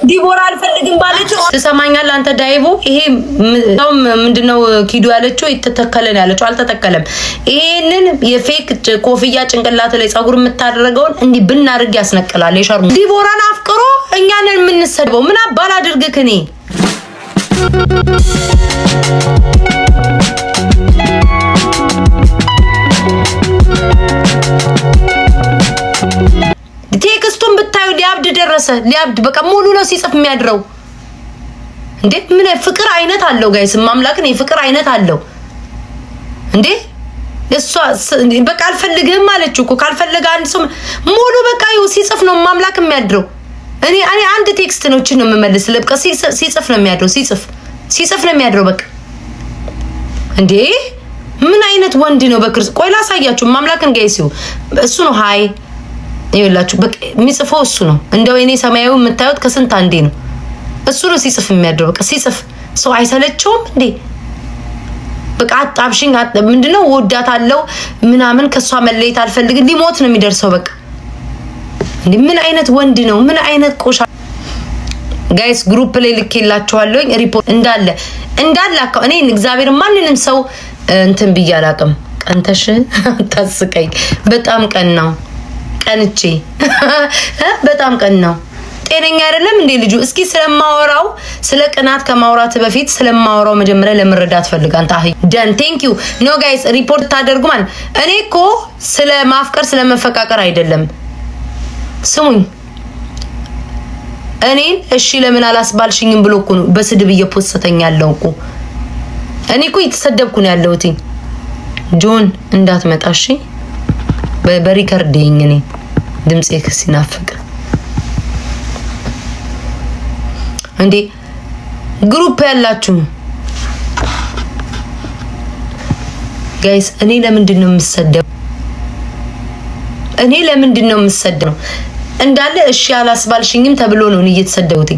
ዲቦራ አልፈልግም ባለች ተሰማኛል አንተ ዳይቦ ይሄ ምንድነው ኪዱ ያለችው ይተተከለን ያለችው አልተተከለም ይሄንን የፌክ ኮፍያ ጭንቅላት ላይ ጻጉር የምታደርገውን እንዲ ብናርግ ያስነቀላል የሻርሙ ዲቦራን አፍቅሮ እኛንን የምንሰደበው ምን አባል አድርግክ እኔ ቴክስቱን ብታዩ ሊያብድ ደረሰ ሊያብድ በቃ ሙሉ ነው ሲጽፍ የሚያድረው እንዴ ምን ፍቅር አይነት አለው ጋይስ ማምላክን የፍቅር አይነት አለው እንዴ እሷ በቃ አልፈልግህም አለችው እኮ ካልፈለገ አንድ ሰው ሙሉ በቃ ይው ሲጽፍ ነው ማምላክ የሚያድረው እኔ አንድ ቴክስት ነው እቺ ነው መመለስ ለበቃ ሲጽፍ ነው የሚያድረው ሲጽፍ ነው የሚያድረው በቃ እንዴ ምን አይነት ወንድ ነው በክርስ ቆይ ላሳያችሁ ማምላክን ጋይሲው እሱ ነው ሃይ ይላችሁ በቃ የሚጽፈው እሱ ነው እንደው እኔ ሰማያው የምታዩት ከስንት አንዴ ነው እሱ ነው ሲጽፍ የሚያድረው በቃ ሲጽፍ ሰው አይሰለቸውም እንዴ በቃ አጣብሽኝ ምንድነው ወዳታለው ምናምን ከሷ መለየት አልፈልግም ሊሞት ነው የሚደርሰው በቃ እንዴ ምን አይነት ወንድ ነው ምን አይነት ቆሻ ጋይስ ግሩፕ ላይ ልኬላችኋለሁ ሪፖርት እንዳለ አካው እኔ እግዚአብሔር ማንንም ሰው እንትን ብያላቅም ቀንተሽ ታስቀይ በጣም ቀናው ቀንቼ በጣም ቀናው ጤነኛ አይደለም እንዴ ልጁ እስኪ ስለማወራው ስለ ቅናት ከማውራት በፊት ስለማወራው መጀመሪያ ለመረዳት ፈልጋን ታህ ደን ቴንክ ዩ ኖ ጋይስ ሪፖርት ታደርጉ ማለት እኔ እኮ ስለ ማፍቀር ስለ መፈቃቀር አይደለም ስሙኝ እኔን እሺ ለምን አላስባልሽኝም ብሎ እኮ ነው በስድብ እየፖስተኛ ያለው እኮ እኔ እኮ እየተሰደብኩ ነው ያለሁት ጆን እንዳትመጣሽ በሪከርዲንግ እኔ ድምጼ ሲናፍቅ እንዴ ግሩፕ ያላችሁ ጋይስ እኔ ለምንድን ነው የምሰደብ እንዳለ እሺ አላስባልሽኝም ተብሎ ነው እየተሰደቡት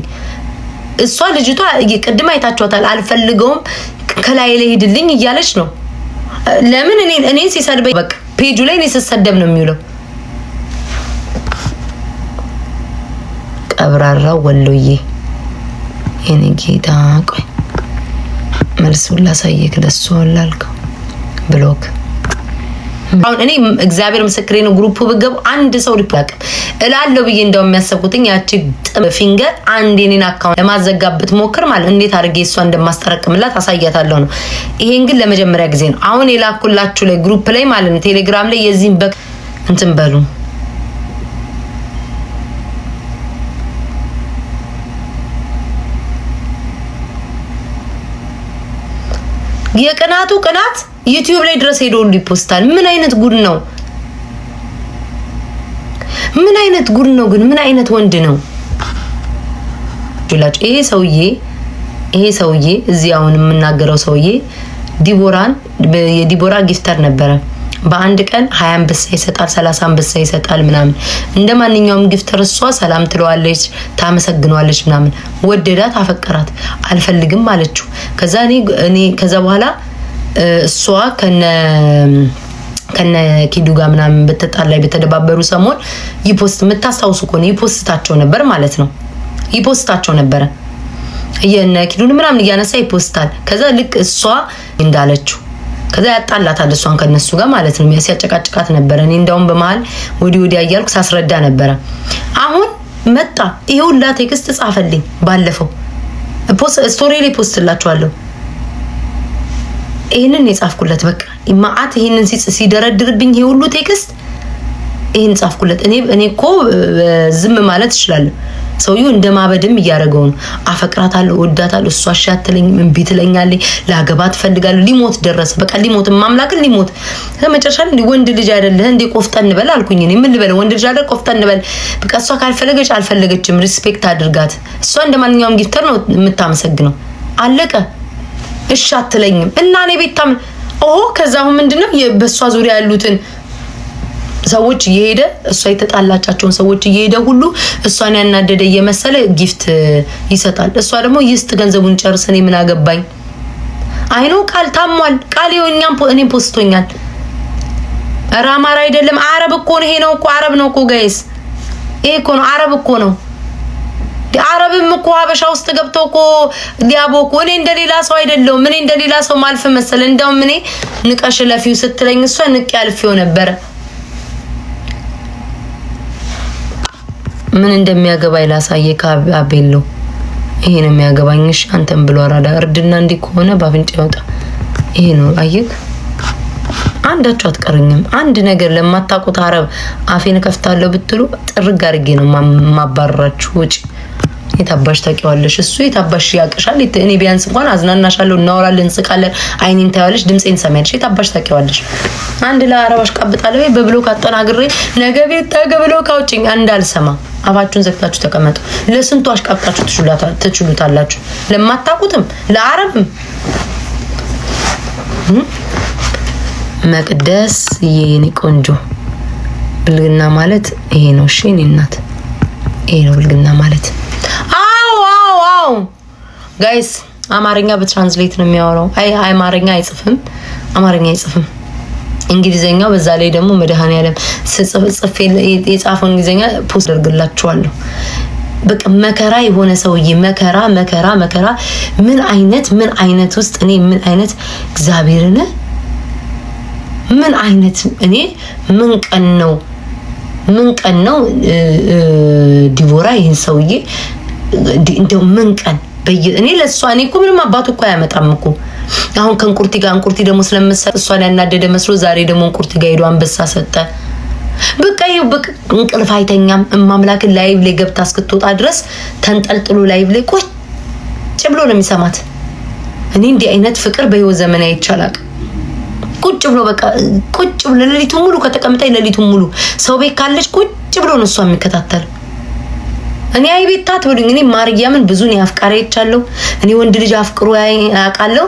እሷ ልጅቷ ቅድም አይታችኋታል አልፈልገውም ከላይ ላይ ሄድልኝ እያለች ነው ለምን እኔን ሲሰድበኝ በቃ ፔጁ ላይ እኔ ሲሰደብ ነው የሚውለው ቀብራራው ወሎዬ የኔ ጌታ ቆይ መልሱን ላሳየክ ለሱ አላልከው ብሎክ አሁን እኔ እግዚአብሔር ምስክሬ ነው ግሩፕ በገብ አንድ ሰው ሪፕላክ እላለሁ ብዬ እንደው የሚያሰቡትኝ ያቺ ፊንገር አንድ የኔን አካውንት ለማዘጋበት ሞክር ማለት እንዴት አድርጌ እሷ እንደማስተረክምላት አሳያታለሁ ነው ይሄን ግን ለመጀመሪያ ጊዜ ነው አሁን የላኩላችሁ ላይ ግሩፕ ላይ ማለት ነው ቴሌግራም ላይ የዚህን በክ እንትን በሉ የቀናቱ ቀናት ዩቲዩብ ላይ ድረስ ሄዶ ሊፖስታል ምን አይነት ጉድ ነው ግን ምን አይነት ወንድ ነው ጁላጭ ይሄ ሰውዬ እዚህ አሁን የምናገረው ሰውዬ የዲቦራ ጊፍተር ነበረ በአንድ ቀን 20 አንበሳ ይሰጣል 30 አንበሳ ይሰጣል ምናምን እንደማንኛውም ጊፍተር እሷ ሰላም ትለዋለች ታመሰግናለች ምናምን ወደዳት አፈቀራት አልፈልግም አለችው ከዛ እኔ ከዛ በኋላ እሷ ከነ ኪዱጋ ምናምን በተጣላይ በተደባበሩ ሰሞን ይፖስት መታስታውሱ ኮን ይፖስታቸው ነበር ማለት ነው ይፖስታቸው ነበር የነ ኪዱን ምናምን ያነሳ ይፖስታል ከዛ ልክ እሷ እንዳለችው ከዛ ያጣላታል እሷን ከነሱ ጋር ማለት ነው የሚያስጨቃጭቃት ነበር እኔ እንደውም በመሃል ወዲ ያያልኩ ሳስረዳ ነበር አሁን መጣ ይሁላ ቴክስት ጻፈልኝ ባለፈው ስቶሪ ላይ ፖስትላችኋለሁ ይሄንን የጻፍኩለት በቃ ማአት ይሄንን ሲደረድርብኝ ይሄ ሁሉ ቴክስት ይሄን ጻፍኩለት እኔ እኮ ዝም ማለት ይችላል ሰውዩ እንደማበድም ያያረገው አፈቅራታለሁ ወዳታለሁ እሷ አሻተለኝ እንቢ ትለኛለች ላገባት ፈልጋለሁ ሊሞት ደረሰ በቃ ሊሞት ማምላክን ሊሞት ከመጨረሻ ላይ ወንድ ልጅ አይደለህ እንዴ ቆፍጠን በል አልኩኝ እኔ ምን ልበል ወንድ ልጅ አይደል ቆፍጠን በል በቃ እሷ ካልፈለገች አልፈለገችም ሪስፔክት አድርጋት እሷ እንደማንኛውም ጊፍተር ነው የምታመሰግነው አለቀ እሺ አትለኝም እና እኔ ቤታም ከዛው ምንድነው በሷ ዙሪያ ያሉትን ሰዎች እየሄደ እሷ የተጣላቻቸውን ሰዎች እየሄደ ሁሉ እሷን ያናደደ የመሰለ ጊፍት ይሰጣል እሷ ደግሞ ይስጥ ገንዘቡን ጨርሰኔ ምን አገባኝ አይኖ ቃል ታሟል ቃል ይወኛም እኔ ፖስቶኛል አራማራ አይደለም አረብ እኮ ነው ይሄ ነው እኮ አረብ ነው እኮ ጋይስ ይሄ እኮ ነው አረብ እኮ ነው አረብም እኮ ሀበሻ ውስጥ ገብተው እኮ ሊያቦኩ እኔ እንደሌላ ሰው አይደለም ምን እንደሌላ ሰው ማልፍ መሰለ እንደውም እኔ ንቀሽ ለፊው ስትለኝ እሷ ንቅ ያልፊው ነበር ምን እንደሚያገባ ይላሳየ ካቤሎ ይሄ ነው የሚያገባኝሽ አንተም ብሎ አራዳ እርድና እንዲ ከሆነ ባፍንጭ ያውጣ ይሄ ነው አየክ አንዳችሁ አትቀርኝም አንድ ነገር ለማታውቁት አረብ አፌን ከፍታለሁ ብትሉ ጥርግ አርጌ ነው ማባረራችሁ ውጪ የታባሽ ታቂዋለሽ እሱ የታባሽ ያቀሻል እኔ ቢያንስ እንኳን አዝናናሻለሁ እናወራለን እንስቃለን አይኔን ታያለሽ ድምጼን ሰማያለሽ የታባሽ ታቂዋለሽ አንድ ለአረባሽ ቀብጣለሁ በብሎክ አጠናግሬ ነገ ቤት ታገብሎ ካውጭኝ እንዳልሰማ አባችሁን ዘግታችሁ ተቀመጡ ለስንቱ አሽቃብጣችሁ ትችሉታላችሁ ለማታውቁትም ለአረብም መቅደስ የኔ ቆንጆ ብልግና ማለት ይሄ ነው እሺ እኔ እናት ይሄ ነው ብልግና ማለት አው ጋይስ አማርኛ በትራንስሌት ነው የሚያወራው አማርኛ አይጽፍም አማርኛ አይጽፍም እንግሊዘኛው በዛ ላይ ደግሞ መድኃኒዓለም ጽፍ የጻፈው እንግሊዘኛ ፖስት አድርግላችኋለሁ በቃ መከራ የሆነ ሰውዬ መከራ ምን አይነት ውስጥ እኔ ምን አይነት እግዚአብሔርን ምን አይነት እኔ ምን ቀን ነው ዲቦራ ይሄን ሰውዬ እንደው ምን ቀን እኔ ለሷ እኔ እኮ ምንም አባቱ እኮ ያመጣም እኮ አሁን ከንቁርቲ ጋር እንቁርቲ ደግሞ ስለምሰጥ እሷ ላይ ያናደደ መስሎ ዛሬ ደግሞ እንቁርቲ ጋር ሄዶ አንበሳ ሰጠ በቃ ይው በቃ እንቅልፍ አይተኛም ማምላክ ላይቭ ላይ ገብታ እስክትወጣ ድረስ ተንጠልጥሎ ላይቭ ላይ ቁጭ ብሎ ነው የሚሰማት እኔ እንዲህ አይነት ፍቅር በህይወት ዘመን አይቻላል ቁጭ ብሎ በቃ ቁጭ ብሎ ለሊቱ ሙሉ ከተቀመጠ ለሊቱ ሙሉ ሰው ቤት ካለች ቁጭ ብሎ ነው እሷ የሚከታተል እኔ አይቤታት ብሉኝ እኔ ማርያምን ብዙ ነው ያፍቃሪ ይቻለው እኔ ወንድ ልጅ አፍቅሩ ያቃለው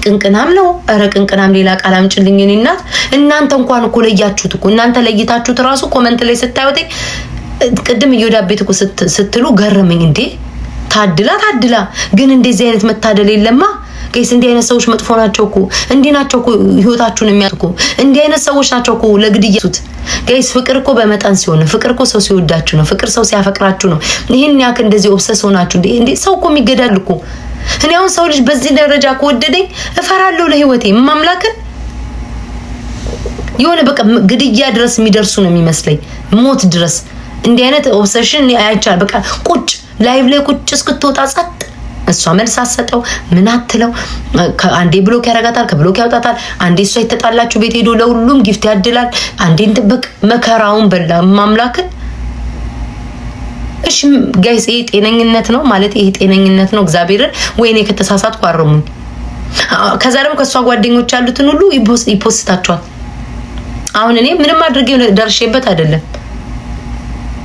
ቅንቅናም ነው አረ ቅንቅናም ሌላ ቃል አምጭልኝ እኔ እናት እናንተ እንኳን እኮ ለያችሁት እኮ እናንተ ለይታችሁት ራሱ ኮሜንት ላይ ስታዩት ቅድም ይወዳቤት እኮ ስትሉ ገረመኝ እንዴ ታድላ ግን እንደዚህ አይነት መታደል የለማ ጋይስ እንዲህ አይነት ሰዎች መጥፎ ናቸው እኮ እንዲህ ናቸው እኮ ህይወታችሁን የሚያጥቁ እንዲህ አይነት ሰዎች ናቸው እኮ ለግድያቱት ጋይስ ፍቅር እኮ በመጣን ሲሆን ፍቅር እኮ ሰው ሲወዳችሁ ነው ፍቅር ሰው ሲያፈቅራችሁ ነው ይሄን ያክ እንደዚህ ኦብሰስ ሆናችሁ እንዴ ሰው እኮ የሚገዳል እኮ እኔ አሁን ሰው ልጅ በዚህ ደረጃ ከወደደኝ እፈራለሁ ለህይወቴ ማምላክን የሆነ በቃ ግድያ ድረስ የሚደርሱ ነው የሚመስለኝ ሞት ድረስ እንዲህ አይነት ኦብሰሽን አይቻል በቃ ቁጭ ላይቭ ላይ ቁጭ እስክትወጣ ጸጥ እሷ መልስ አሰጠው ምን አትለው አንዴ ብሎክ ያረጋታል ከብሎክ ያውጣታል አንዴ እሷ ይተጣላችሁ ቤት ሄዶ ለሁሉም ጊፍት ያድላል አንዴ እንጥብቅ መከራውን በላ ማምላክን እሺ ጋይስ ይሄ ጤነኝነት ነው ማለት ይሄ ጤነኝነት ነው እግዚአብሔርን ወይኔ ከተሳሳትኩ አርሙኝ ከዛ ደግሞ ከሷ ጓደኞች ያሉትን ሁሉ ይፖስታቸዋል አሁን እኔ ምንም አድርጌ ደርሼበት አይደለም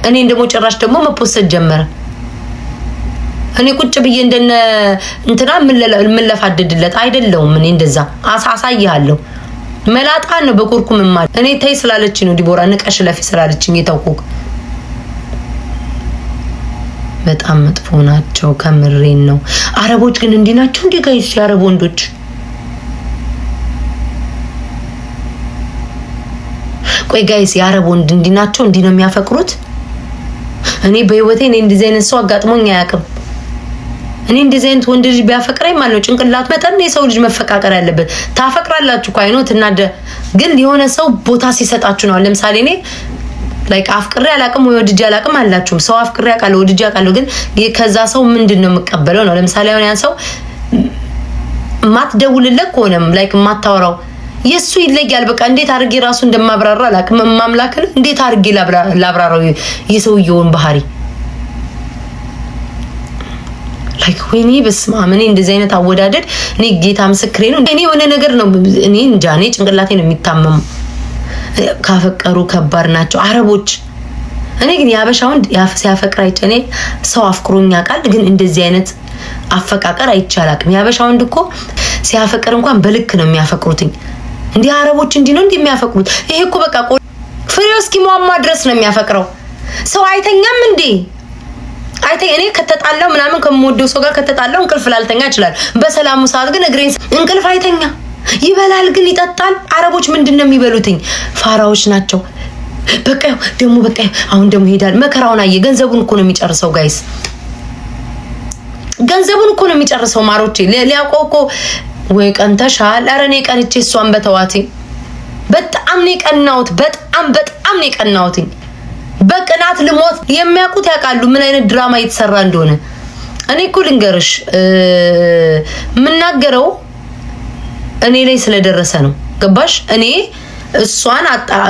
እኔ እንደሞ ጭራሽ ደግሞ መፖስት ጀመረ እኔ ቁጭ ብዬ እንደነ እንትና ምን ለፋደድለት አይደለም እኔ እንደዛ አሳሳያለሁ መላጣ ነው በኩርኩም ማል እኔ ታይ ስላለች ነው ዲቦራ ንቀሽ ለፊ ስላለችኝ የታውቁ በጣም መጥፎ ናቸው ከምሬን ነው አረቦች ግን እንዲ ናቸው እንዲ ጋይስ ያረብ ወንዶች ቆይ ጋይስ ያረብ ወንድ እንዲ ናቸው እንዲ ነው የሚያፈቅሩት እኔ በህይወቴ እኔ እንደዚህ አይነት ሰው አጋጥሞኝ አያውቅም እኔ እንደዚህ አይነት ወንድ ልጅ ቢያፈቅረኝ ማለት ነው ጭንቅላት መጠን የሰው ልጅ መፈቃቀር ያለበት ታፈቅራላችሁ እኮ አይኖት እና ግን የሆነ ሰው ቦታ ሲሰጣችሁ ነው ለምሳሌ እኔ ላይክ አፍቅሬ አላቅም ወይ ወድጄ አላቅም አላችሁ ሰው አፍቅሬ አቃለ ወድጄ አቃለ ግን ከዛ ሰው ምንድነው መቀበለው ነው ለምሳሌ አሁን ያን ሰው ማትደውልለት ከሆነም ላይክ ማታወራው የሱ ይለያል በቃ እንዴት አርጌ ራሱ እንደማብራራ አላቅም ማምላክን እንዴት አርጌ ላብራራው የሰውየውን ባህሪ ላይክ ወይኔ በስማ ምን እንደዚህ አይነት አወዳደድ እኔ ጌታ ምስክሬ ነው እኔ የሆነ ነገር ነው እኔ እንጃኔ ጭንቅላቴ ነው የሚታመም ካፈቀሩ ከባድ ናቸው አረቦች እኔ ግን ያበሻውን ሲያፈቅር አይጨኔ ሰው አፍቅሮኛ ቃል ግን እንደዚህ አይነት አፈቃቀር አይቻላቅም ያበሻውን እኮ ሲያፈቅር እንኳን በልክ ነው የሚያፈቅሩትኝ እንዴ አረቦች እንዲ ነው እንዴ የሚያፈቅሩት ይሄ እኮ በቃ ፍሬው እስኪሟሟ ድረስ ነው የሚያፈቅረው ሰው አይተኛም እንዴ አይተኝ እኔ ከተጣላው ምናምን ከመወደው ሰው ጋር ከተጣላው እንቅልፍ ላልተኛ ይችላል በሰላሙ ሰዓት ግን እግሬን እንቅልፍ አይተኛ ይበላል ግን ይጣጣል አረቦች ምንድነው የሚበሉትኝ ፋራዎች ናቸው በቃ ደሞ በቃ አሁን ደሞ ሄዳል መከራውን አየ ገንዘቡን እኮ ነው የሚጨርሰው ጋይስ ገንዘቡን እኮ ነው የሚጨርሰው ማሮቼ ሊያውቀው እኮ ወይ ቀንተሻል አረኔ ቀንቼ እሷን በተዋቲ በጣም ነው ቀናውት በጣም ነው ቀናውት በቅናት ልሞት የሚያውቁት ያውቃሉ ምን አይነት ድራማ እየተሰራ እንደሆነ እኔ እኮ ልንገርሽ ምናገረው እኔ ላይ ስለደረሰ ነው ገባሽ እኔ እሷን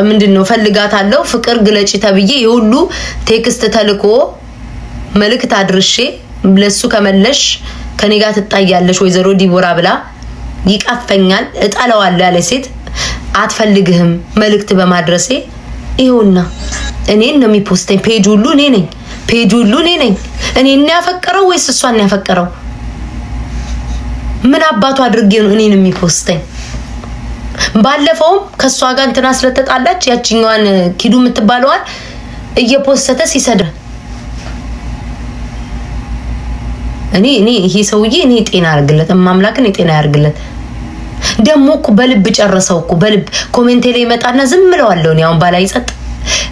ምንድነው ፈልጋታለሁ ፍቅር ግለጪ ተብዬ ይሁሉ ቴክስት ተልኮ መልእክት አድርሼ ለሱ ከመለሽ ከኔ ጋር ትጣያለሽ ወይዘሮ ዲቦራ ብላ ይቀፈኛል እጣለዋለሁ ያለ ሴት አትፈልግህም መልእክት በማድረሴ ይሁንና እኔን ነው የሚፖስተኝ ፔጅ ሁሉ እኔ ነኝ እኔን ያፈቀረው ወይስ እሷን ያፈቀረው ምን አባቱ አድርጌ ነው እኔን የሚፖስተኝ ባለፈው ከሷ ጋር እንትና ስለተጣላች ያቺኛዋን ኪዱ የምትባለዋን እየፖስተተ ሲሰድር እኔ ይሄ ሰውዬ እኔ ጤና ያርግለት ማምላክን ጤና ያርግለት ደሞ እኮ በልብ ጨረሰው እኮ በልብ ኮሜንት ላይ መጣና ዝም ብለዋለሁ እኔ አሁን ባላይ ጸጥ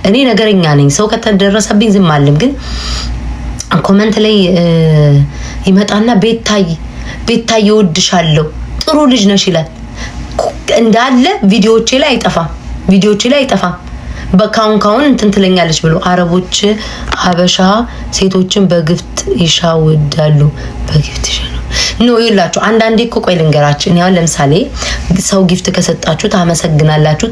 እኔ ነገረኛ ነኝ ሰው ከተደረሰብኝ ዝም አልልም ግን ኮሜንት ላይ ይመጣና ቤታይ ይወድሻለሁ ጥሩ ልጅ ነሽ ይላል እንዳለ ቪዲዮዎቼ ላይ አይጠፋም በካውን እንትን ትለኛለች ብሎ አረቦች ሀበሻ ሴቶችን በግፍት ይሻውዳሉ በግፍት ይሻሉ ነው ይላችሁ አንዳንዴ እኮ ቆይ ልንገራችሁ እኔ አሁን ለምሳሌ ሰው ጊፍት ከሰጣችሁ ታመሰግናላችሁ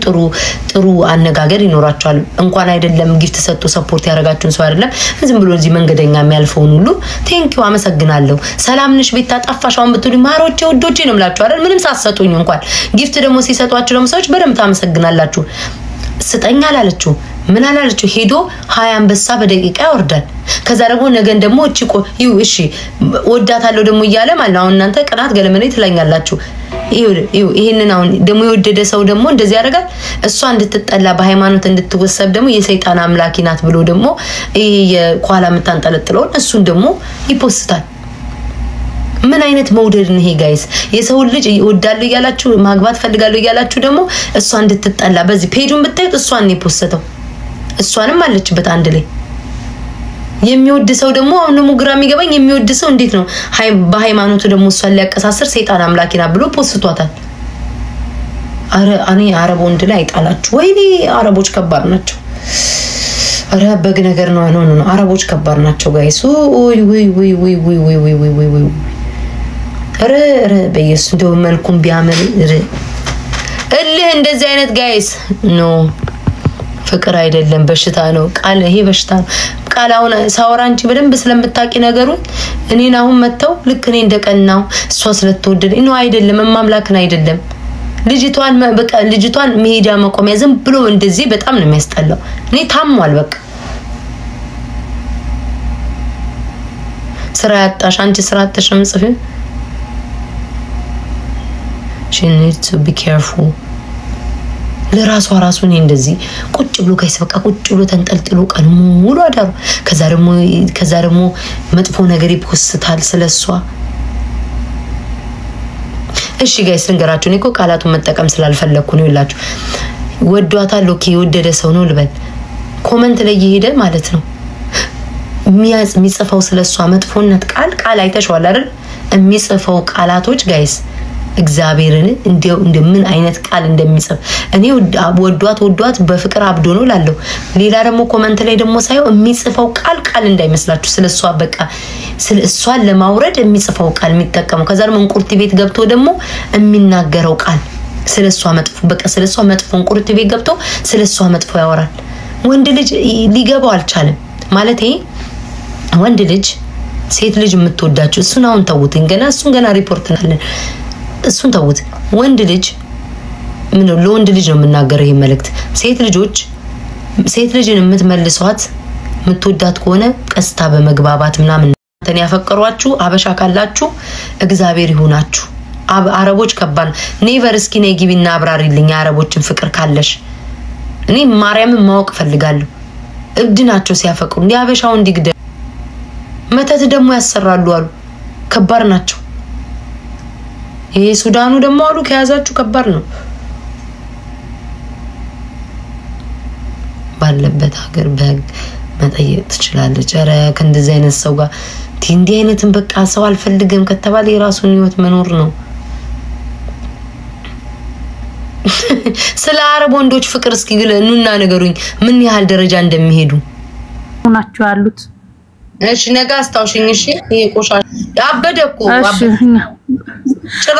ጥሩ አነጋገር ይኖራችኋል እንኳን አይደለም ጊፍት ሰጥቶ ሰፖርት ያረጋችሁን ሰው አይደለም ዝም ብሎ እዚህ መንገደኛ የሚያልፈውን ሁሉ ቴንኪው አመሰግናለሁ ሰላም ነሽ ቤት ታጣፋሻውን ብትሉ ማሮቼ ወዶቼ ነው ማለት አይደል ምንም ሳትሰጡኝ እንኳን ጊፍት ደግሞ ሲሰጧችሁ ደግሞ ሰዎች በደም ታመሰግናላችሁ ስጠኛ አላለችው ምን አላለችው ሄዶ 20 አንበሳ በደቂቃ ያወርዳል ከዛ ደግሞ ነገን ደግሞ እቺቆ እሺ ወዳታለው ደግሞ ይያለ ማለት ነው እናንተ ቅናት ገለመኔ ትላኛላችሁ ይሄንን አሁን ደግሞ የወደደ ሰው ደግሞ እንደዚህ ያደርጋል እሷ እንድትጠላ በሃይማኖት እንድትወሰብ ደግሞ የሰይጣን አምላኪ ናት ብሎ ደግሞ የኳላ መታንጠለጥለው እሱን ደግሞ ይፖስታል ምን አይነት መውደድ ነው ይሄ ጋይስ የሰው ልጅ ወዳለው ያላችሁ ማግባት ፈልጋለሁ ያላችሁ ደግሞ እሷ እንድትጠላ በዚህ ፔጁን ብታዩት እሷን ነው የፖስተው እሷንም አለችበት አንድ ላይ የሚወድ ሰው ደግሞ አሁን ነው ግራም ይገባኝ የሚወድ ሰው እንዴት ነው በሃይማኖቱ ደግሞ እሷን ሊያቀሳስር ሰይጣን አምላኪና ብሎ ፖስቷታል እኔ አረብ ወንድ ላይ አይጣላችሁ ወይኔ አረቦች ከባድ ናቸው አረ በግ ነገር ነው አረቦች ከባድ ናቸው ጋይስ ወይ አረ በየሱ እንደው መልኩም ቢያመል እልህ እንደዚህ አይነት ጋይስ ኖ ፍቅር አይደለም በሽታ ነው ቃል ይሄ በሽታ ነው ቃላውን ሳወራንቺ በደንብ ስለምታቂ ነገሩን እኔን አሁን መተው ልክ እኔ እንደቀናው እሷ ስለተወደደ ነው አይደለም ማምላክን አይደለም ልጅቷን መሄጃ መቆሚያ ዝም ብሎ እንደዚህ በጣም ነው የሚያስጠላው እኔ ታሟል በቃ ስራ ያጣሽ አንቺ ስራ ተሸምጽፍ she needs to be careful ለራሱን እንደዚህ ቁጭ ብሎ ጋይስ በቃ ቁጭ ብሎ ተንጠልጥሎ ቀን ሙሉ አዳሩ ከዛ ደግሞ መጥፎ ነገር ይፖስታል ስለሷ እሺ ጋይስ ልንገራችሁ እኮ ቃላቱን መጠቀም ስላልፈለኩ ነው ይላችሁ ወዷታል ኦኬ ወደደ ሰው ነው ልበል ኮሜንት ላይ ይሄደ ማለት ነው የሚጽፈው ስለሷ መጥፎነት ቃል አይተሽዋል አይደል የሚጽፈው ቃላቶች ጋይስ እግዚአብሔርን እንደ ምን አይነት ቃል እንደሚጽፍ እኔ ወዷት በፍቅር አብዶ ነው ላለው ሌላ ደግሞ ኮሜንት ላይ ደግሞ ሳይው የሚጽፈው ቃል እንዳይመስላችሁ ስለሷ በቃ ስለሷን ለማውረድ የሚጽፈው ቃል የሚጠቀመው ከዛ ደግሞ እንቁርቲ ቤት ገብቶ ደግሞ የሚናገረው ቃል ስለሷ መጥፎ በቃ ስለሷ መጥፎ እንቁርቲ ቤት ገብቶ ስለሷ መጥፎ ያወራል ወንድ ልጅ ሊገባው አልቻለም ማለት ወንድ ልጅ ሴት ልጅ የምትወዳችሁ እሱን አሁን ተውትን ገና ሪፖርት እናለን እሱን ተውት ወንድ ልጅ ምን ነው ለወንድ ልጅ ነው የምናገረው ይሄ መልእክት ሴት ልጅን የምትመልሷት የምትወዳት ከሆነ ቀስታ በመግባባት ምናምን ተን ያፈቀሯችሁ አበሻ ካላችሁ እግዚአብሔር ይሁናችሁ አረቦች ከባድ ኔቨር እስኪ ነይ ግቢና አብራሪልኝ አረቦችን ፍቅር ካለሽ እኔ ማርያምን ማወቅ ፈልጋለሁ እብድናቸው ሲያፈቅሩ እንዲያበሻው እንዲግደ መተት ደግሞ ያሰራሉ አሉ ከባድ ናቸው ይሄ ሱዳኑ ደግሞ አሉ ከያዛችሁ ከባድ ነው ባለበት ሀገር በህግ መጠየቅ ትችላለች። ኧረ ከእንደዚህ አይነት ሰው ጋር እንዲህ አይነትን በቃ ሰው አልፈልግም ከተባለ የራሱን ህይወት መኖር ነው። ስለ አረብ ወንዶች ፍቅር እስኪ ኑና ነገሩኝ ምን ያህል ደረጃ እንደሚሄዱ ናቸው ያሉት። እሺ ነገ አስታውሽኝ። እሺ ይቆሻል አበደኩ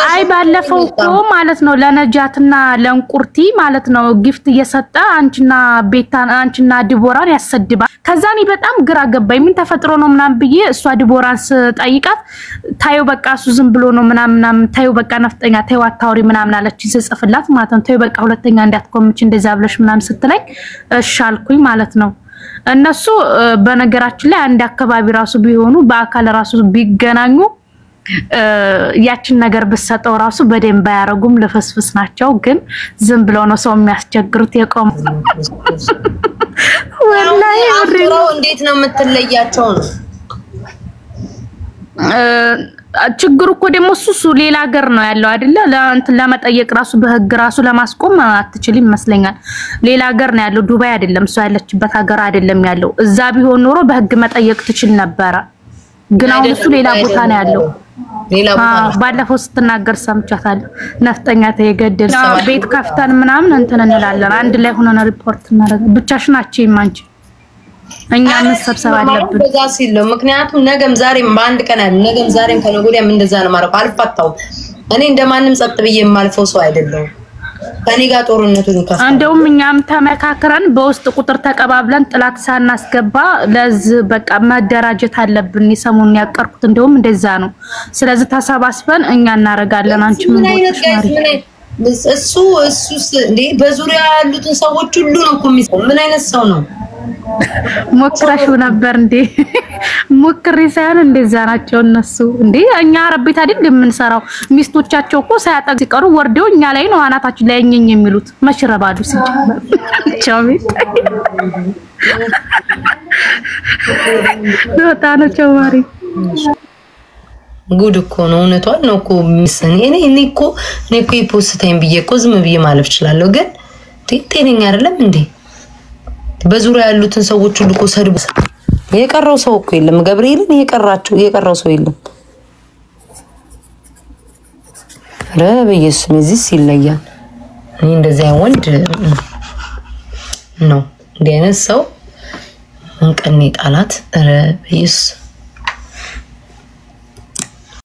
አይ ባለፈው እኮ ማለት ነው ለነጃትና ለእንቁርቲ ማለት ነው ጊፍት እየሰጠ አንቺና ዲቦራን ያሰድባል። ከዛኔ በጣም ግራ ገባኝ። ምን ተፈጥሮ ነው ምናም ብዬ እሷ ዲቦራን ስጠይቃት ታዩ በቃ እሱ ዝም ብሎ ነው ምናም ታዩ በቃ ነፍጠኛ ታዩ አታውሪ ምናም አለች ስጽፍላት ማለት ነው። ታዩ በቃ ሁለተኛ እንዳትቆምች እንደዛ ብለሽ ምናም ስትለኝ እሺ አልኩኝ ማለት ነው። እነሱ በነገራችን ላይ አንድ አካባቢ ራሱ ቢሆኑ በአካል ራሱ ቢገናኙ ያችን ነገር በሰጠው ራሱ በደንብ ያረጉም ለፈስፍስ ናቸው። ግን ዝም ብለው ነው ሰው የሚያስቸግሩት የቆም ወላሂ ወሬው እንዴት ነው የምትለያቸው ነው ችግሩ እኮ ደግሞ እሱ ሌላ ሀገር ነው ያለው አይደለ? ለመጠየቅ ራሱ በህግ ራሱ ለማስቆም አትችልም ይመስለኛል። ሌላ ሀገር ነው ያለው ዱባይ አይደለም እሱ ያለችበት ሀገር አይደለም ያለው። እዛ ቢሆን ኖሮ በህግ መጠየቅ ትችል ነበር። ግን አሁን እሱ ሌላ ቦታ ነው ያለው። ባለፈው ስትናገር ሰምቻታለሁ። ነፍጠኛ ተይገደል ቤት ከፍተን ምናምን እንትን እንላለን አንድ ላይ ሆነን ሪፖርት እናደርግ ብቻሽን አቺም አንቺ እኛ መሰብሰብ አለብን በዛ ሲል ነው። ምክንያቱም ነገም ዛሬም በአንድ ቀን አይደለም ነገም ዛሬም ከነገወዲያም እንደዛ ነው ማረፍ አልፋታው። እኔ እንደማንም ጸጥ ብዬ የማልፈው ሰው አይደለም። ከኔ ጋር ጦርነቱን ይከፋል። እንደውም እኛም ተመካክረን በውስጥ ቁጥር ተቀባብለን ጥላት ሳናስገባ ለዝ በቃ መደራጀት አለብን። ይሰሙን ያቀርኩት እንደውም እንደዛ ነው። ስለዚህ ተሰባስበን እኛ እናረጋለን። አንቺ ምን ቦታሽ ማሪ እሱ እንዴ በዙሪያ ያሉትን ሰዎች ሁሉ ነው እኮ የሚሰው ምን አይነት ሰው ነው? ሞክራሽው ነበር እንዴ? ሞክሪ ሳይሆን እንደዛ ናቸው እነሱ እንዴ። እኛ አረቤት አይደል የምንሰራው ሚስቶቻቸው እኮ ሳያጠቅ ሲቀሩ ወርደው እኛ ላይ ነው አናታችን ላይ እኛኝ የሚሉት መሽረባዱ ሲጀመር ቻውት ዶታኖ ቻውማሪ ጉድ እኮ ነው። እውነቷን ነው እኮ ምስኔ እኔ እኮ ይፖስታይም ብዬ እኮ ዝም ብዬ ማለፍ እችላለሁ። ግን ጤነኛ አይደለም እንዴ? በዙሪያ ያሉትን ሰዎች ሁሉ እኮ ሰድቡ። የቀረው ሰው እኮ የለም። ገብርኤልን የቀረው ሰው የለም። ረበየስ ምንዚህ ይለያል። እኔ እንደዚያ ወንድ ነው እንዴ አይነት ሰው እንቀኔ ጣላት ረበየስ